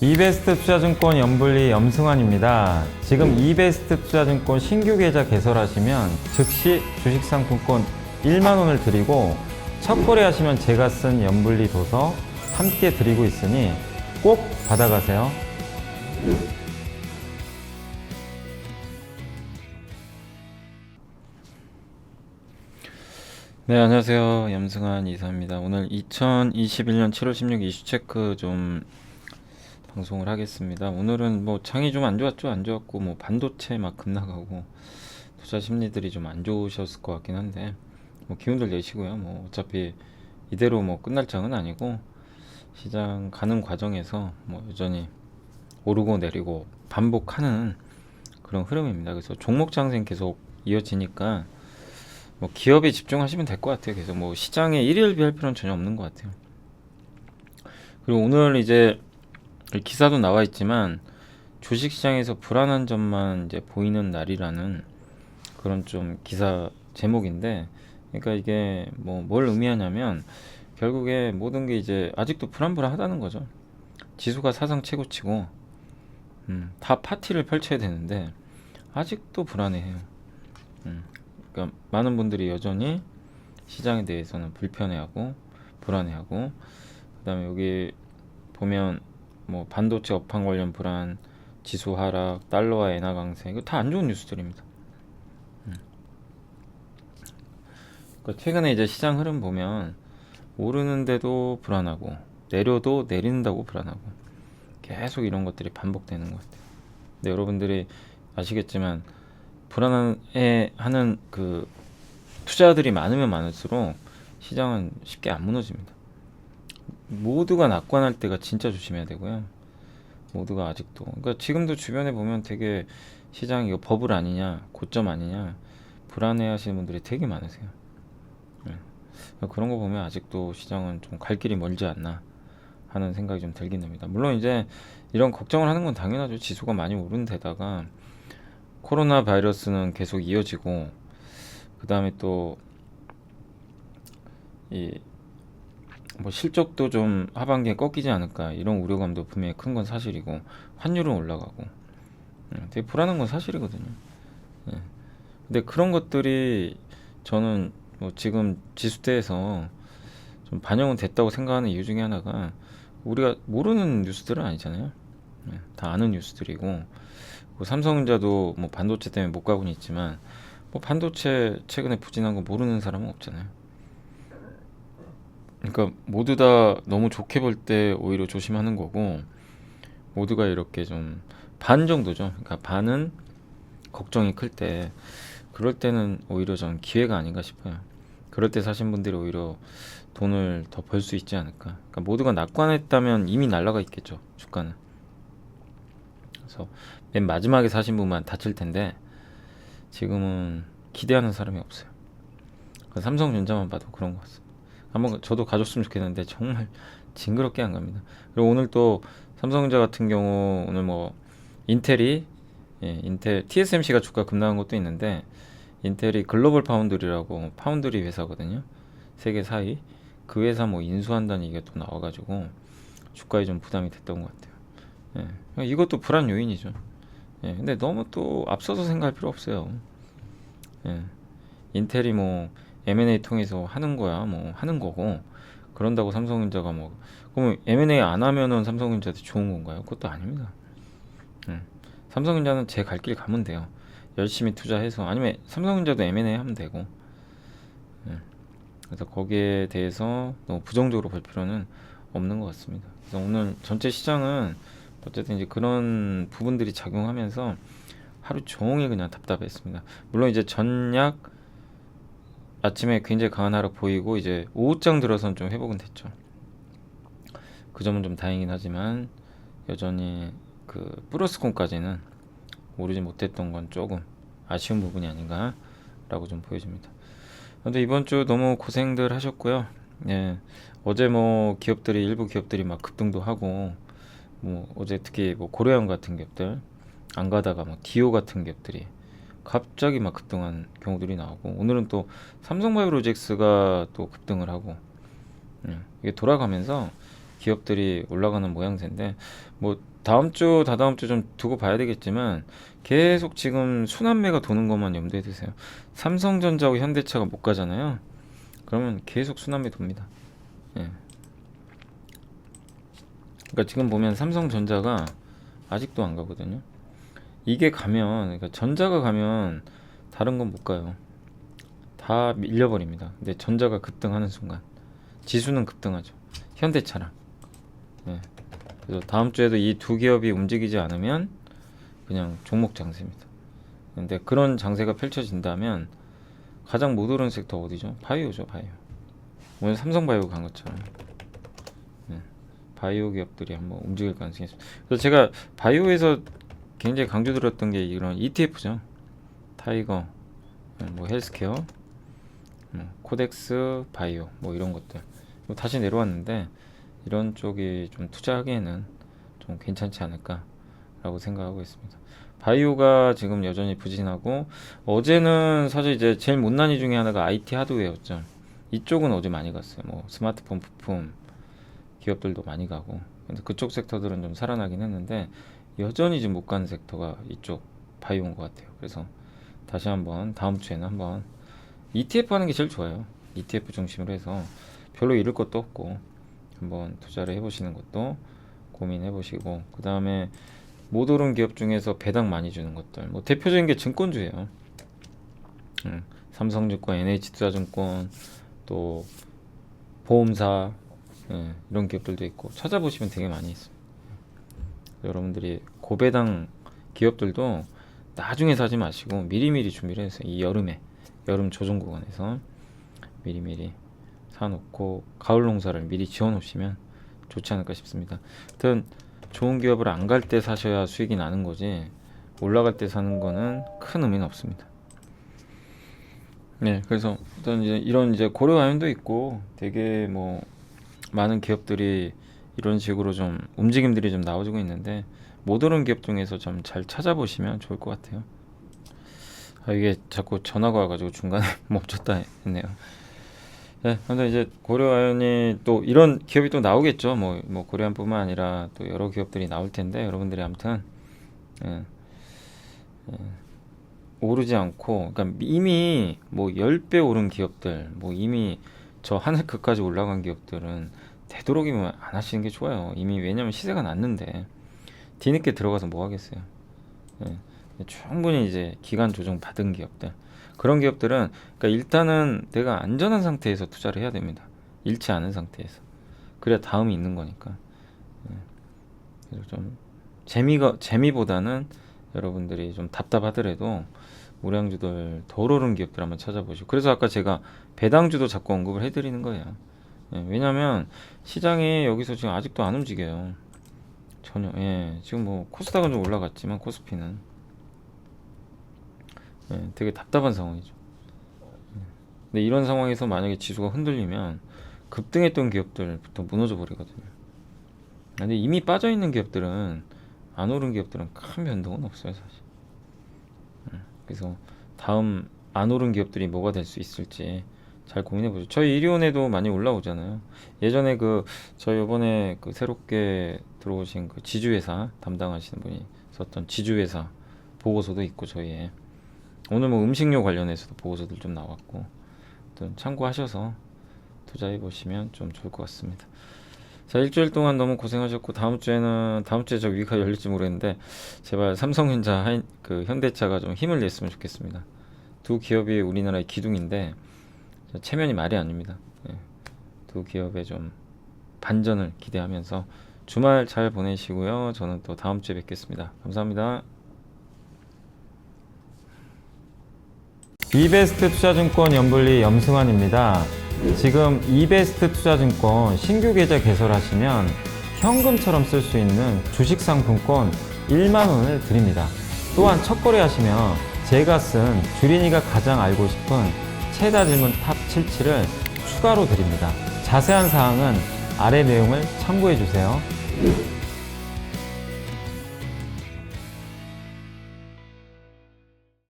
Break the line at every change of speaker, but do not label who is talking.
이베스트 투자증권 연불리 염승환입니다. 지금 이베스트 투자증권 신규 계좌 개설하시면 즉시 주식상품권 1만 원을 드리고 첫 거래하시면 제가 쓴 연불리 도서 함께 드리고 있으니 꼭 받아가세요.
네, 안녕하세요. 염승환 이사입니다. 오늘 2021년 7월 16일 이슈체크 좀 방송을 하겠습니다. 오늘은 뭐 장이 좀 안 좋았죠? 안 좋았고, 뭐 반도체 막 급락하고, 투자 심리들이 좀 안 좋으셨을 것 같긴 한데, 뭐 기운들 내시고요. 뭐 어차피 이대로 뭐 끝날 장은 아니고, 시장 가는 과정에서 뭐 여전히 오르고 내리고 반복하는 그런 흐름입니다. 그래서 종목 장생 계속 이어지니까, 뭐 기업에 집중하시면 될 것 같아요. 그래서 뭐 시장에 일일비할 필요는 전혀 없는 것 같아요. 그리고 오늘 이제 기사도 나와 있지만 주식시장에서 불안한 점만 이제 보이는 날이라는 그런 좀 기사 제목인데, 그러니까 이게 뭐 뭘 의미하냐면 결국에 모든 게 이제 아직도 불안불안하다는 거죠. 지수가 사상 최고치고 다 파티를 펼쳐야 되는데 아직도 불안해해요. 그러니까 많은 분들이 여전히 시장에 대해서는 불편해하고 불안해하고, 그다음에 여기 보면 뭐 반도체 업황 관련 불안, 지수 하락, 달러와 엔화 강세, 이거 다 안 좋은 뉴스들입니다. 그러니까 최근에 이제 시장 흐름 보면 오르는데도 불안하고 내려도 내린다고 불안하고 계속 이런 것들이 반복되는 것 같아요. 근데 여러분들이 아시겠지만 불안해 하는 그 투자들이 많으면 많을수록 시장은 쉽게 안 무너집니다. 모두가 낙관할 때가 진짜 조심해야 되고요. 모두가 아직도, 그러니까 지금도 주변에 보면 되게 시장 이거 버블 아니냐, 고점 아니냐 불안해 하시는 분들이 되게 많으세요. 네. 그런 거 보면 아직도 시장은 좀 갈 길이 멀지 않나 하는 생각이 좀 들긴 합니다. 물론 이제 이런 걱정을 하는 건 당연하죠. 지수가 많이 오른 데다가 코로나 바이러스는 계속 이어지고, 그 다음에 또 이 뭐 실적도 좀 하반기에 꺾이지 않을까 이런 우려감도 분명히 큰 건 사실이고, 환율은 올라가고 되게 불안한 건 사실이거든요. 예. 근데 그런 것들이 저는 뭐 지금 지수대에서 좀 반영은 됐다고 생각하는 이유 중에 하나가 우리가 모르는 뉴스들은 아니잖아요. 다 아는 뉴스들이고, 뭐 삼성전자도 뭐 반도체 때문에 못 가고는 있지만 뭐 반도체 최근에 부진한 거 모르는 사람은 없잖아요. 그러니까 모두 다 너무 좋게 볼 때 오히려 조심하는 거고, 모두가 이렇게 좀 반 정도죠. 그러니까 반은 걱정이 클 때, 그럴 때는 오히려 전 기회가 아닌가 싶어요. 그럴 때 사신 분들이 오히려 돈을 더 벌 수 있지 않을까. 그러니까 모두가 낙관했다면 이미 날라가 있겠죠, 주가는. 그래서 맨 마지막에 사신 분만 다칠 텐데 지금은 기대하는 사람이 없어요. 삼성전자만 봐도 그런 것 같습니다. 한번 저도 가졌으면 좋겠는데 정말 징그럽게 안 갑니다. 그리고 오늘 또 삼성전자 같은 경우 오늘 뭐 인텔이, 인텔 TSMC가 주가 급락한 것도 있는데, 인텔이 글로벌 파운드리라고 파운드리 회사거든요. 세계 4위. 그 회사 뭐 인수한다는 얘기가 또 나와가지고 주가에 좀 부담이 됐던 것 같아요. 이것도 불안 요인이죠. 근데 너무 또 앞서서 생각할 필요 없어요. 인텔이 뭐 M&A 통해서 하는 거야, 뭐 하는 거고, 그런다고 삼성전자가 뭐 그러면 M&A 안 하면은 삼성전자한테 좋은 건가요? 그것도 아닙니다. 삼성전자는 제 갈 길 가면 돼요. 열심히 투자해서, 아니면 삼성전자도 M&A 하면 되고. 그래서 거기에 대해서 너무 부정적으로 볼 필요는 없는 것 같습니다. 그래서 오늘 전체 시장은 어쨌든 이제 그런 부분들이 작용하면서 하루 종일 그냥 답답했습니다. 물론 이제 전약 아침에 굉장히 강한 하락 보이고 이제 오후장 들어서는 좀 회복은 됐죠. 그 점은 좀 다행이긴 하지만 여전히 그 플러스콘까지는 오르지 못했던 건 조금 아쉬운 부분이 아닌가 라고 좀 보여집니다. 근데 이번 주 너무 고생들 하셨고요. 어제 뭐 기업들이, 일부 기업들이 막 급등도 하고, 뭐 어제 특히 뭐 고려형 같은 기업들 안 가다가 뭐 디오 같은 기업들이 갑자기 막 급등한 경우들이 나오고, 오늘은 또 삼성바이오로직스가 또 급등을 하고, 이게 돌아가면서 기업들이 올라가는 모양새인데 뭐 다음 주 다다음 주 좀 두고 봐야 되겠지만 계속 지금 순환매가 도는 것만 염두에 두세요. 삼성전자하고 현대차가 못 가잖아요. 그러면 계속 순환매 돕니다. 예. 그러니까 지금 보면 삼성전자가 아직도 안 가거든요. 이게 가면, 그러니까 전자가 가면 다른 건 못 가요. 다 밀려버립니다. 근데 전자가 급등하는 순간 지수는 급등하죠. 현대차랑. 예. 그래서 다음 주에도 이 두 기업이 움직이지 않으면 그냥 종목 장세입니다. 근데 그런 장세가 펼쳐진다면 가장 못 오른 섹터 어디죠? 바이오죠, 바이오. 오늘 삼성바이오 간 것처럼. 예. 바이오 기업들이 한번 움직일 가능성이 있습니다. 그래서 제가 바이오에서 굉장히 강조 들었던 게 이런 ETF죠. 타이거, 뭐 헬스케어, 코덱스, 바이오, 뭐 이런 것들. 다시 내려왔는데 이런 쪽이 좀 투자하기에는 좀 괜찮지 않을까라고 생각하고 있습니다. 바이오가 지금 여전히 부진하고 어제는 사실 이제 제일 못난이 중에 하나가 IT 하드웨어였죠. 이쪽은 어제 많이 갔어요. 뭐 스마트폰 부품 기업들도 많이 가고. 근데 그쪽 섹터들은 좀 살아나긴 했는데 여전히 지금 못 가는 섹터가 이쪽 바이오인 것 같아요. 그래서 다시 한번 다음 주에는 한번 ETF 하는 게 제일 좋아요. ETF 중심으로 해서 별로 잃을 것도 없고 한번 투자를 해보시는 것도 고민해보시고, 그 다음에 못 오른 기업 중에서 배당 많이 주는 것들, 뭐 대표적인 게 증권주예요. 삼성증권, NH투자증권, 또 보험사, 이런 기업들도 있고 찾아보시면 되게 많이 있습니다. 여러분들이 고배당 기업들도 나중에 사지 마시고 미리미리 준비를 해서 이 여름 조정 구간에서 미리미리 사놓고 가을 농사를 미리 지어 놓으시면 좋지 않을까 싶습니다. 하여튼 좋은 기업을 안 갈 때 사셔야 수익이 나는 거지 올라갈 때 사는 거는 큰 의미는 없습니다. 네, 그래서 일단 이제 이런 이제 고려아연도 있고 되게 뭐 많은 기업들이 이런 식으로 좀 움직임들이 좀 나와주고 있는데 못 오른 기업 중에서 좀 잘 찾아보시면 좋을 것 같아요. 이게 자꾸 전화가 와가지고 중간에 멈췄다 했네요. 네, 근데 이제 고려아연이 또 이런 기업이 또 나오겠죠. 뭐 고려아연뿐만 아니라 또 여러 기업들이 나올 텐데 여러분들이 아무튼 오르지 않고, 그러니까 이미 뭐 10배 오른 기업들, 뭐 이미 저 하늘끝까지 올라간 기업들은 되도록이면 안 하시는 게 좋아요. 이미 왜냐면 시세가 났는데 뒤늦게 들어가서 뭐 하겠어요. 충분히 이제 기간 조정 받은 기업들, 그런 기업들은 그러니까 일단은 내가 안전한 상태에서 투자를 해야 됩니다. 잃지 않은 상태에서. 그래야 다음이 있는 거니까. 그래서 좀 재미보다는 여러분들이 좀 답답하더라도 우량주들 덜 오른 기업들 한번 찾아보시고, 그래서 아까 제가 배당주도 자꾸 언급을 해드리는 거예요. 왜냐면 시장이 여기서 지금 아직도 안 움직여요. 전혀. 지금 뭐 코스닥은 좀 올라갔지만 코스피는 되게 답답한 상황이죠. 근데 이런 상황에서 만약에 지수가 흔들리면 급등했던 기업들부터 무너져 버리거든요. 근데 이미 빠져 있는 기업들은, 안 오른 기업들은 큰 변동은 없어요, 사실. 그래서 다음 안 오른 기업들이 뭐가 될 수 있을지 잘 고민해보죠. 저희 이리온에도 많이 올라오잖아요. 예전에 저희 이번에 새롭게 들어오신 지주회사 담당하시는 분이 썼던 지주회사 보고서도 있고, 저희에 오늘 뭐 음식료 관련해서도 보고서들 좀 나왔고, 참고하셔서 투자해 보시면 좀 좋을 것 같습니다. 자, 일주일 동안 너무 고생하셨고, 다음 주에 저 위가 열릴지 모르겠는데 제발 삼성전자, 현대차가 좀 힘을 냈으면 좋겠습니다. 두 기업이 우리나라의 기둥인데 체면이 말이 아닙니다. 두 기업의 좀 반전을 기대하면서 주말 잘 보내시고요. 저는 또 다음 주에 뵙겠습니다. 감사합니다.
이베스트 투자증권 연불리 염승환입니다. 지금 이베스트 투자증권 신규 계좌 개설하시면 현금처럼 쓸 수 있는 주식상품권 1만 원을 드립니다. 또한 첫 거래하시면 제가 쓴 주린이가 가장 알고 싶은 최다 질문 탑 77을 추가로 드립니다. 자세한 사항은 아래 내용을 참고해 주세요.